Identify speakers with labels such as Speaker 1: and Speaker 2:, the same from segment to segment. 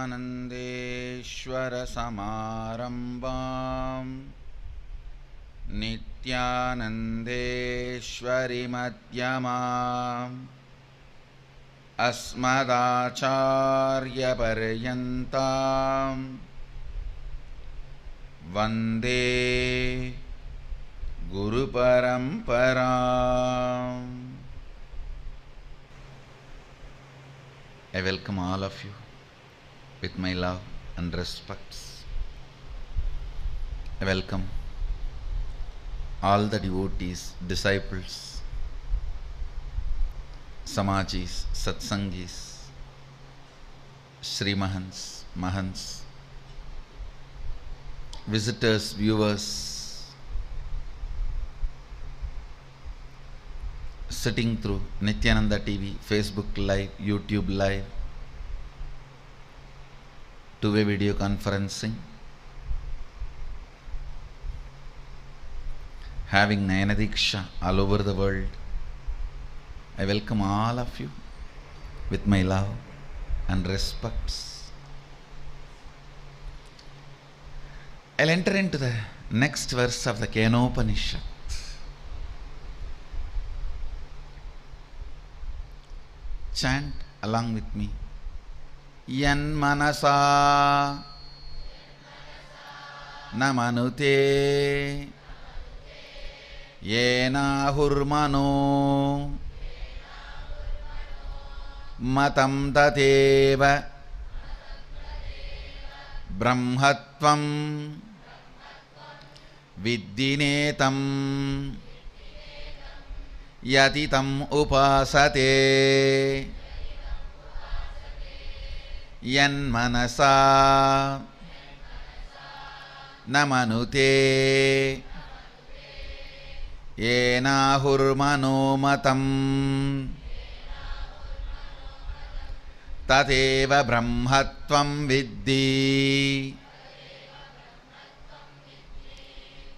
Speaker 1: नित्यानन्देश्वरसमारम्भाम् नित्यानन्देश्वरिमध्यमाम् अस्मदाचार्यपर्यन्ताम् वन्दे गुरुपरम्पराम्. I welcome all of you with my love and respects. I welcome all the devotees, disciples, Samajis, Satsangis, Sri Mahants, Mahants, visitors, viewers, sitting through Nityananda TV, Facebook Live, YouTube Live, two-way video conferencing, having Nayana Diksha all over the world. I welcome all of you with my love and respects. I'll enter into the next verse of the Kenopanishad. Chant along with me. Yan manasa namanute yena hurmano matam tateva brahmatvam viddinetam yatitam upasate yan manasa namanute yena hurmano matam tateva brahmatvam viddhi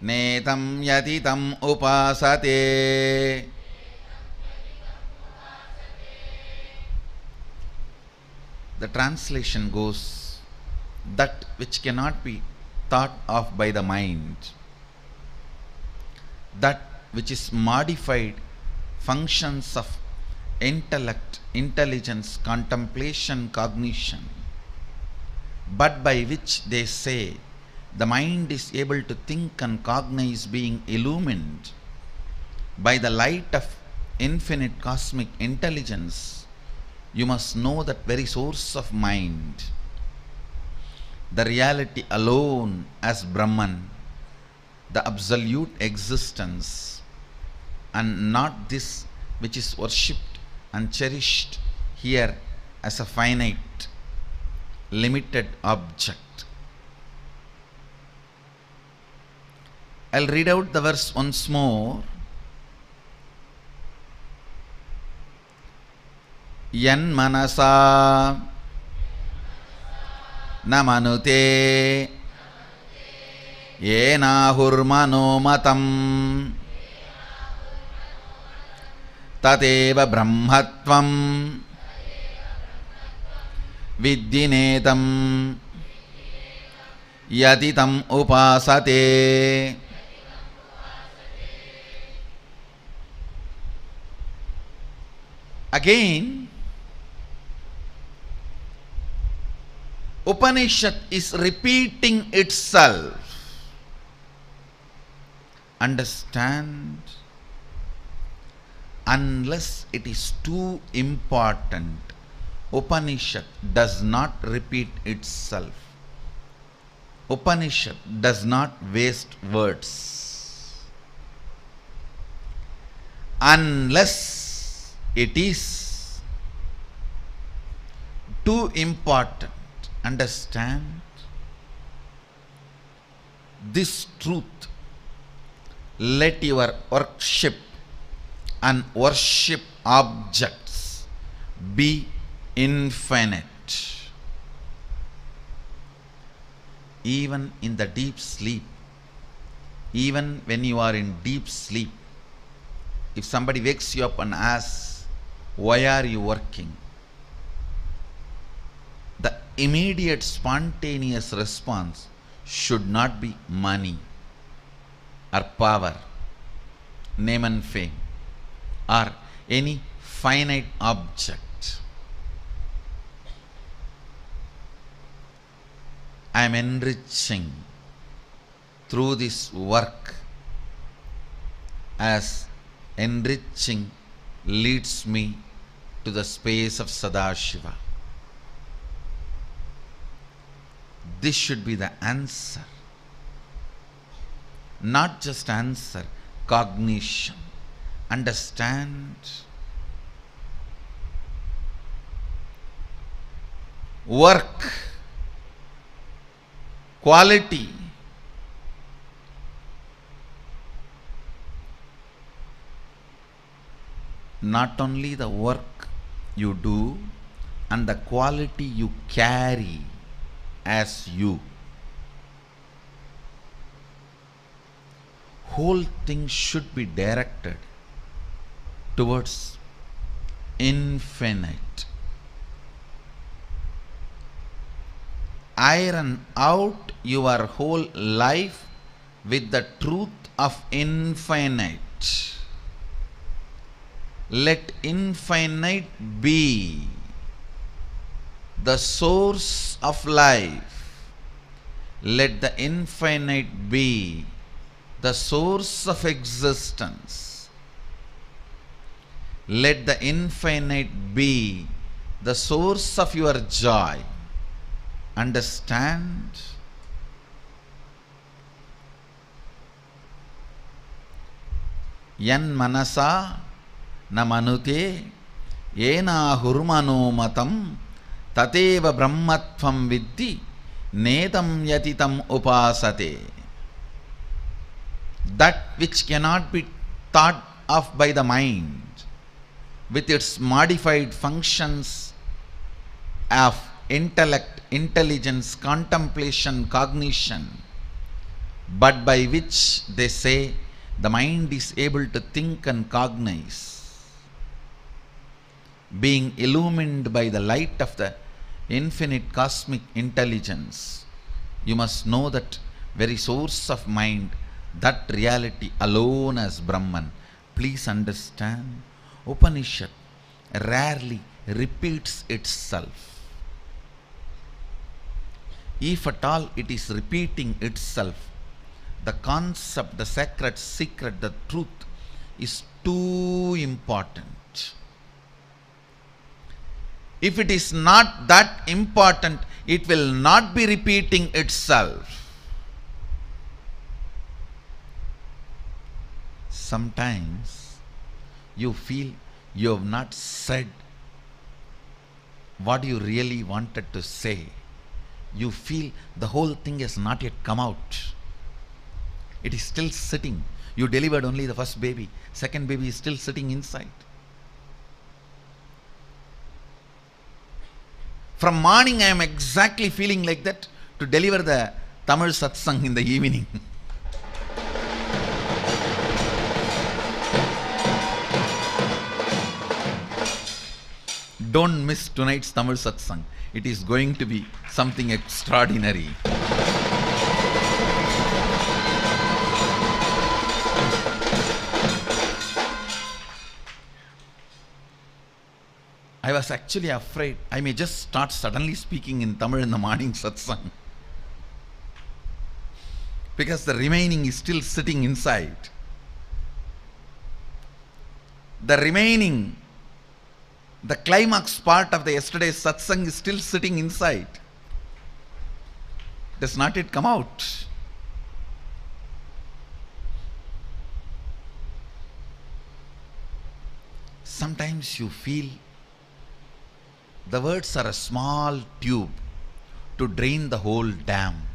Speaker 1: netam yatitam upasate. The translation goes, that which cannot be thought of by the mind, that which is modified functions of intellect, intelligence, contemplation, cognition, but by which they say the mind is able to think and cognize, being illumined by the light of infinite cosmic intelligence. You must know that very source of mind, the reality alone as Brahman, the absolute existence, and not this which is worshipped and cherished here as a finite, limited object. I'll read out the verse once more. Yan manasa namanute yena hurmano matam tateva brahmatvam viddinetam yatitam upasate. Again, Upanishad is repeating itself. Understand? Unless it is too important, Upanishad does not repeat itself. Upanishad does not waste words. Unless it is too important. Understand this truth. Let your worship and worship objects be infinite. Even in the deep sleep, even when you are in deep sleep, if somebody wakes you up and asks, why are you working? The immediate spontaneous response should not be money or power, name and fame, or any finite object. I am enriching through this work as enriching leads me to the space of Sadashiva. This should be the answer. Not just answer, cognition. Understand. Work. Quality. Not only the work you do and the quality you carry as you. Whole thing should be directed towards infinite. Iron out your whole life with the truth of infinite. Let infinite be the source of life. Let the infinite be the source of existence. Let the infinite be the source of your joy. Understand? Yan manasa na manute yena hurmano matam tateva brahmatvam viddhi nedam yatitam upasate. That which cannot be thought of by the mind with its modified functions of intellect, intelligence, contemplation, cognition, but by which they say the mind is able to think and cognize, being illumined by the light of the infinite cosmic intelligence. You must know that very source of mind, that reality alone as Brahman. Please understand, Upanishad rarely repeats itself. If at all it is repeating itself, the concept, the sacred secret, the truth is too important. If it is not that important, it will not be repeating itself. Sometimes you feel you have not said what you really wanted to say. You feel the whole thing has not yet come out. It is still sitting. You delivered only the first baby. Second baby is still sitting inside. From morning I am exactly feeling like that to deliver the Tamil satsang in the evening. Don't miss tonight's Tamil satsang. It is going to be something extraordinary. I was actually afraid I may just start suddenly speaking in Tamil in the morning satsang, because the remaining is still sitting inside. The remaining, the climax part of the yesterday's satsang is still sitting inside. Does not yet come out. Sometimes you feel the words are a small tube to drain the whole dam.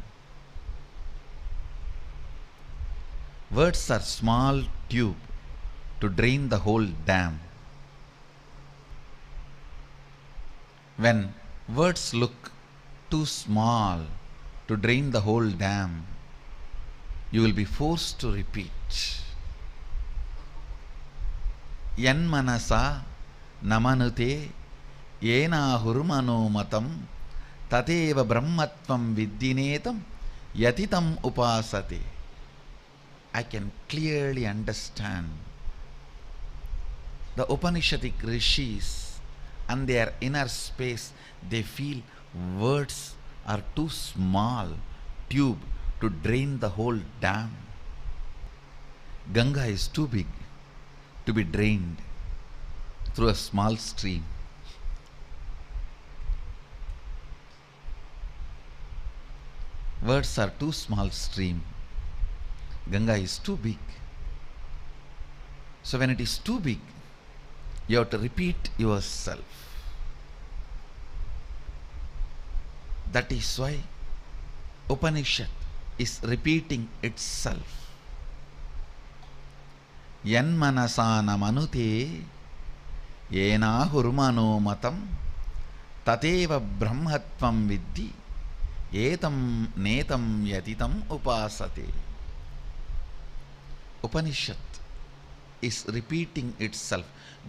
Speaker 1: Words are small tube to drain the whole dam. When words look too small to drain the whole dam, you will be forced to repeat. Yan manasa namanute yena hurmano matam Tadeva brahmatvam viddinetam yatitam upasate. I can clearly understand the Upanishadic rishis and their inner space. They feel words are too small tube to drain the whole dam. Ganga is too big to be drained through a small stream. Words are too small stream. Ganga is too big. So when it is too big, you have to repeat yourself. That is why Upanishad is repeating itself. Yan manasana manute yena hurmano matam tateva brahmatvam viddi etam netam yatitam upasate. Upanishad is repeating itself,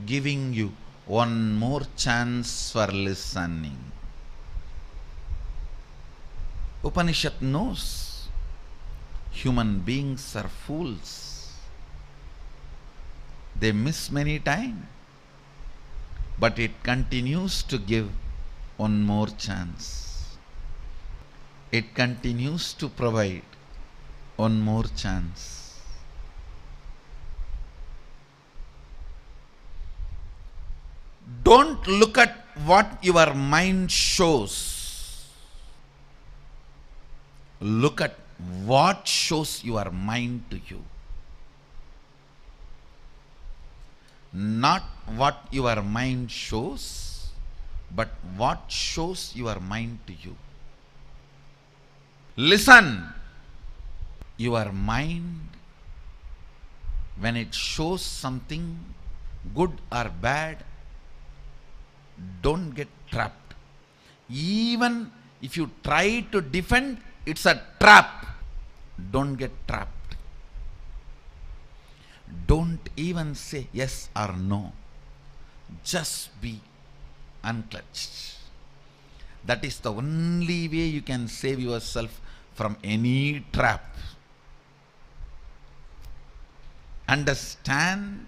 Speaker 1: giving you one more chance for listening. Upanishad knows human beings are fools. They miss many times, but it continues to give one more chance. It continues to provide one more chance. Don't look at what your mind shows. Look at what shows your mind to you. Not what your mind shows, but what shows your mind to you. Listen. Your mind, when it shows something good or bad, don't get trapped. Even if you try to defend, it's a trap. Don't get trapped. Don't even say yes or no. Just be unclutched. That is the only way you can save yourself from any trap. Understand?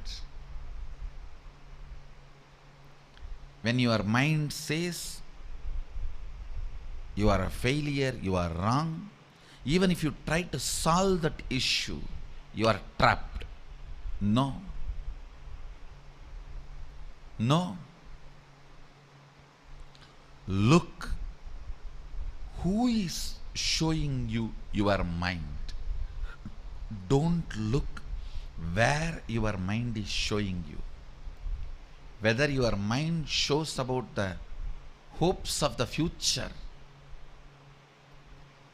Speaker 1: When your mind says you are a failure, you are wrong, even if you try to solve that issue, you are trapped. No. No. Look who is showing you your mind. Don't look where your mind is showing you. Whether your mind shows about the hopes of the future,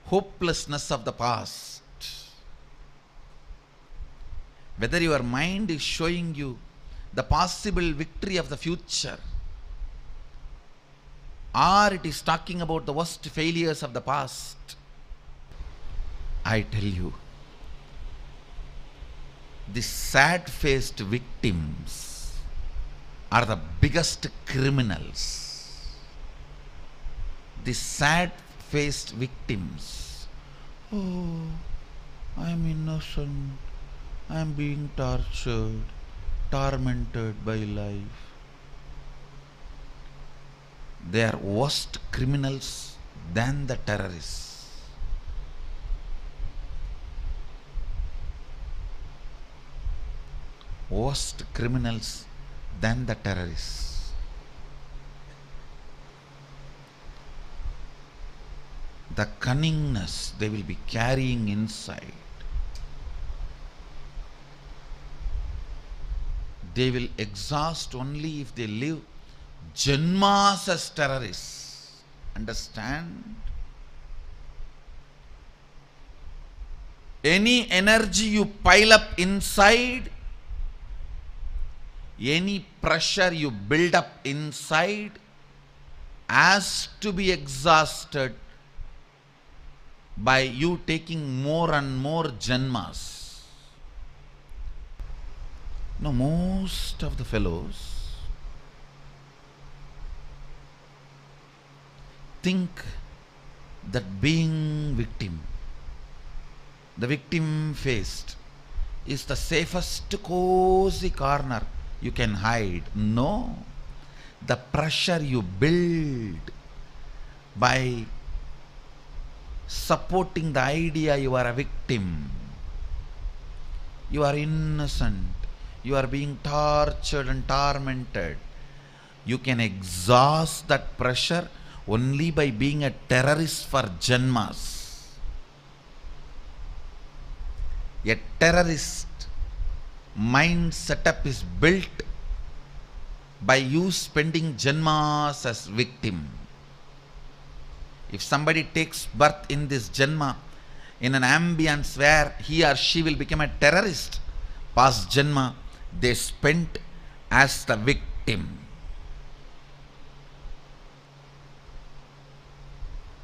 Speaker 1: hopelessness of the past, whether your mind is showing you the possible victory of the future, or it is talking about the worst failures of the past, I tell you, the sad-faced victims are the biggest criminals. The sad-faced victims. Oh, I am innocent. I am being tortured, tormented by life. They are worse criminals than the terrorists. Worst criminals than the terrorists. The cunningness they will be carrying inside. They will exhaust only if they live Janmas as terrorists. Understand? Any energy you pile up inside, any pressure you build up inside, has to be exhausted by you taking more and more janmas. Now, most of the fellows think that being victim, the victim faced, is the safest cozy corner you can hide. No, the pressure you build by supporting the idea you are a victim, you are innocent, you are being tortured and tormented. You can exhaust that pressure only by being a terrorist for Janmas. A terrorist mind setup is built by you spending Janmas as victim. If somebody takes birth in this Janma in an ambience where he or she will become a terrorist, past Janma they spent as the victim.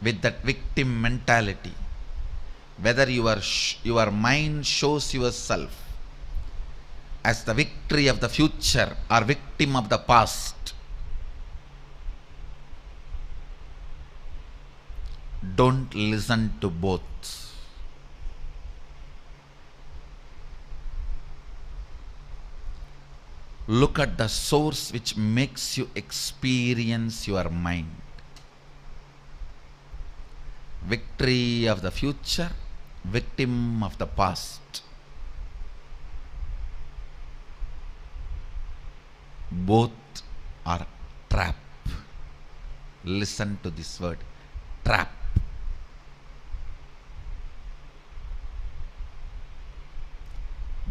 Speaker 1: With that victim mentality, whether your mind shows yourself as the victory of the future or victim of the past, don't listen to both. Look at the source which makes you experience your mind. Victory of the future, victim of the past. Both are trap. Listen to this word, trap.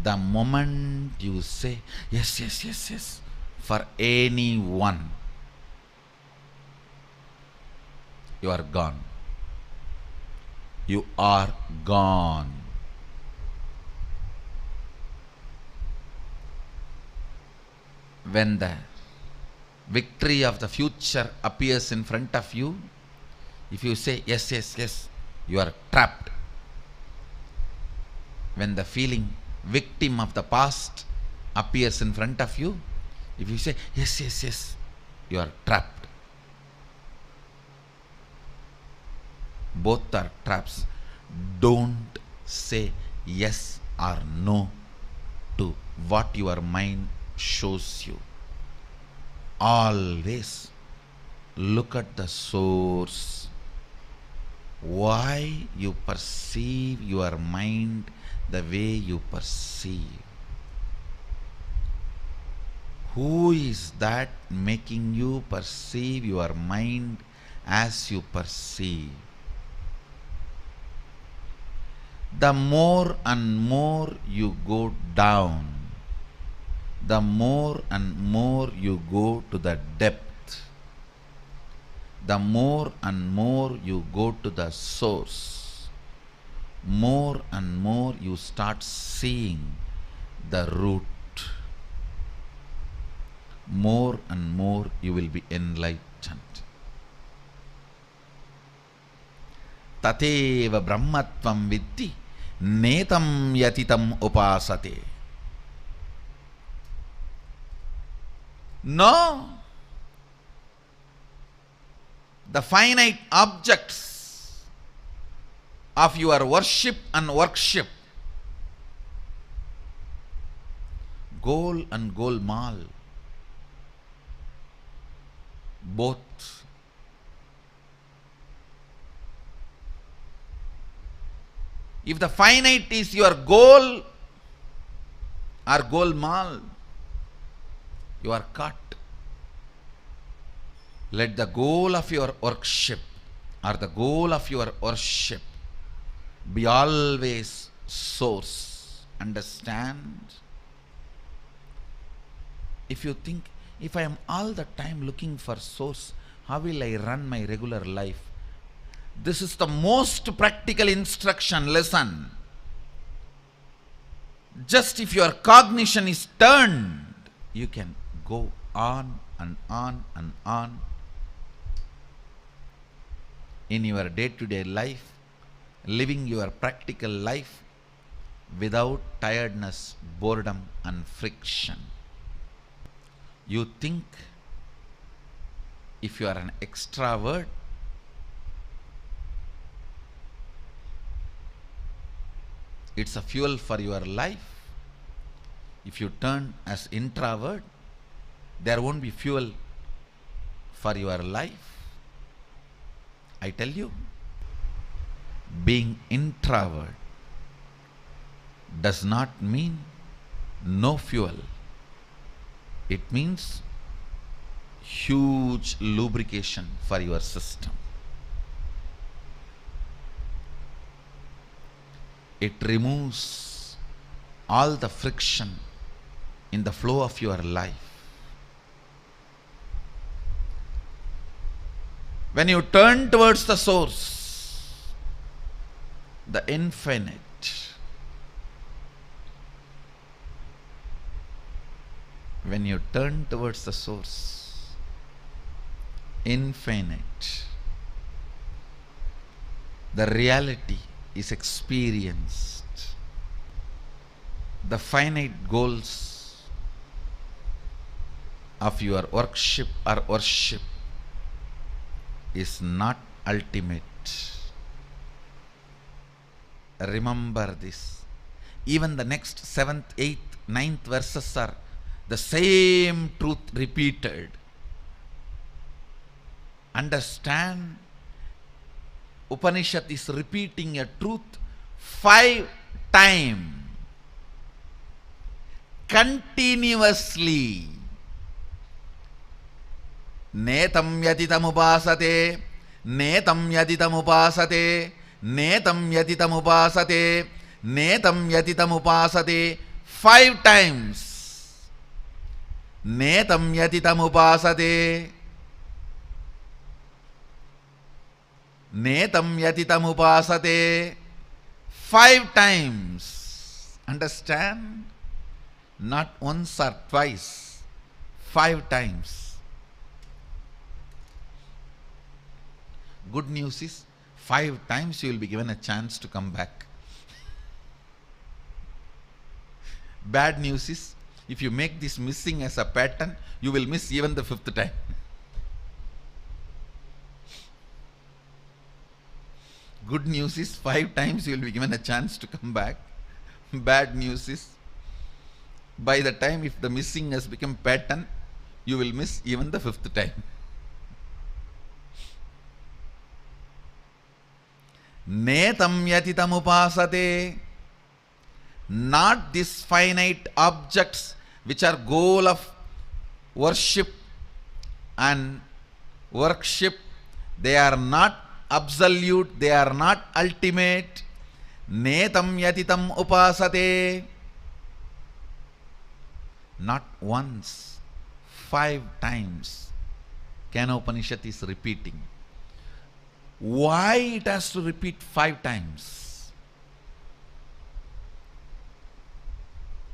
Speaker 1: The moment you say yes, yes, yes, yes for anyone, you are gone. You are gone. When the victory of the future appears in front of you, if you say yes, yes, yes, you are trapped. When the feeling victim of the past appears in front of you, if you say yes, yes, yes, you are trapped. Both are traps. Don't say yes or no to what your mind shows you. Always look at the source. Why you perceive your mind the way you perceive? Who is that making you perceive your mind as you perceive? The more and more you go down, the more and more you go to the depth, the more and more you go to the source, more and more you start seeing the root, more and more you will be enlightened. Tateva brahmatvam vitti netam yatitam upasate. No, the finite objects of your worship and worship, Gol and Golmaal, both. If the finite is your goal or Golmaal, you are caught. Let the goal of your worship or the goal of your worship be always source. Understand? If you think, if I am all the time looking for source, how will I run my regular life? This is the most practical instruction. Listen. Just if your cognition is turned, you can go on and on and on in your day-to-day life, living your practical life without tiredness, boredom and friction. You think if you are an extrovert, It's a fuel for your life. If you turn as introvert, there won't be fuel for your life. I tell you, being introvert does not mean no fuel. It means huge lubrication for your system. It removes all the friction in the flow of your life. When you turn towards the source, the infinite, when you turn towards the source, infinite, the reality is experienced. The finite goals of your worship is not ultimate. Remember this. Even the next 7th, 8th, 9th verses are the same truth repeated. Understand, Upanishad is repeating a truth 5 times continuously. Netam yaditam upasate, netam yaditam upasate, netam yaditam upasate, netam yaditam upasate, 5 times. Netam yaditam upasate, netam yaditam upasate, 5 times. Understand? Not once or twice, 5 times. Good news is 5 times you will be given a chance to come back. Bad news is if you make this missing as a pattern, you will miss even the 5th time. Good news is 5 times you will be given a chance to come back. Bad news is by the time if the missing has become pattern, you will miss even the 5th time. Netam yatitam upasate, not these finite objects which are goal of worship and worship. They are not absolute, they are not ultimate. Netam yatitam upasate, not once, 5 times. Kenopanishad is repeating. Why it has to repeat 5 times?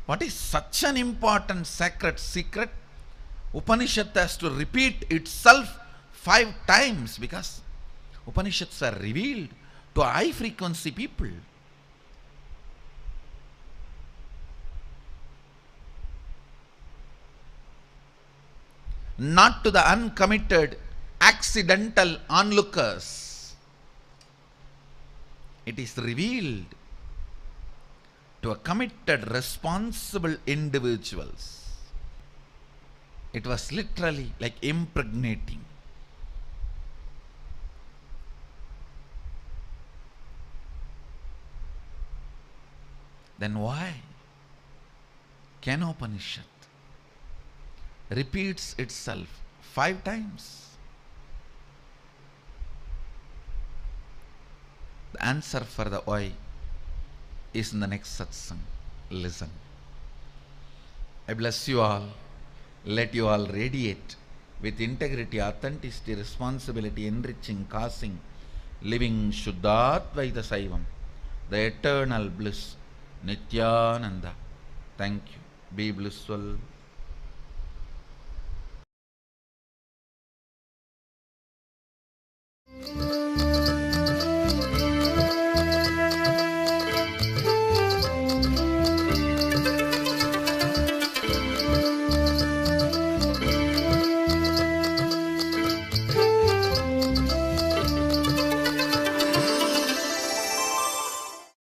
Speaker 1: What is such an important sacred secret? Upanishad has to repeat itself 5 times because Upanishads are revealed to high frequency people. Not to the uncommitted, accidental onlookers. It is revealed to a committed, responsible individuals. It was literally like impregnating. Then why Kenopanishad repeats itself 5 times? The answer for the why is in the next satsang. Listen. I bless you all. Let you all radiate with integrity, authenticity, responsibility, enriching, causing, living Shuddhadvaita Saivam, the eternal bliss, Nityananda. Thank you. Be blissful.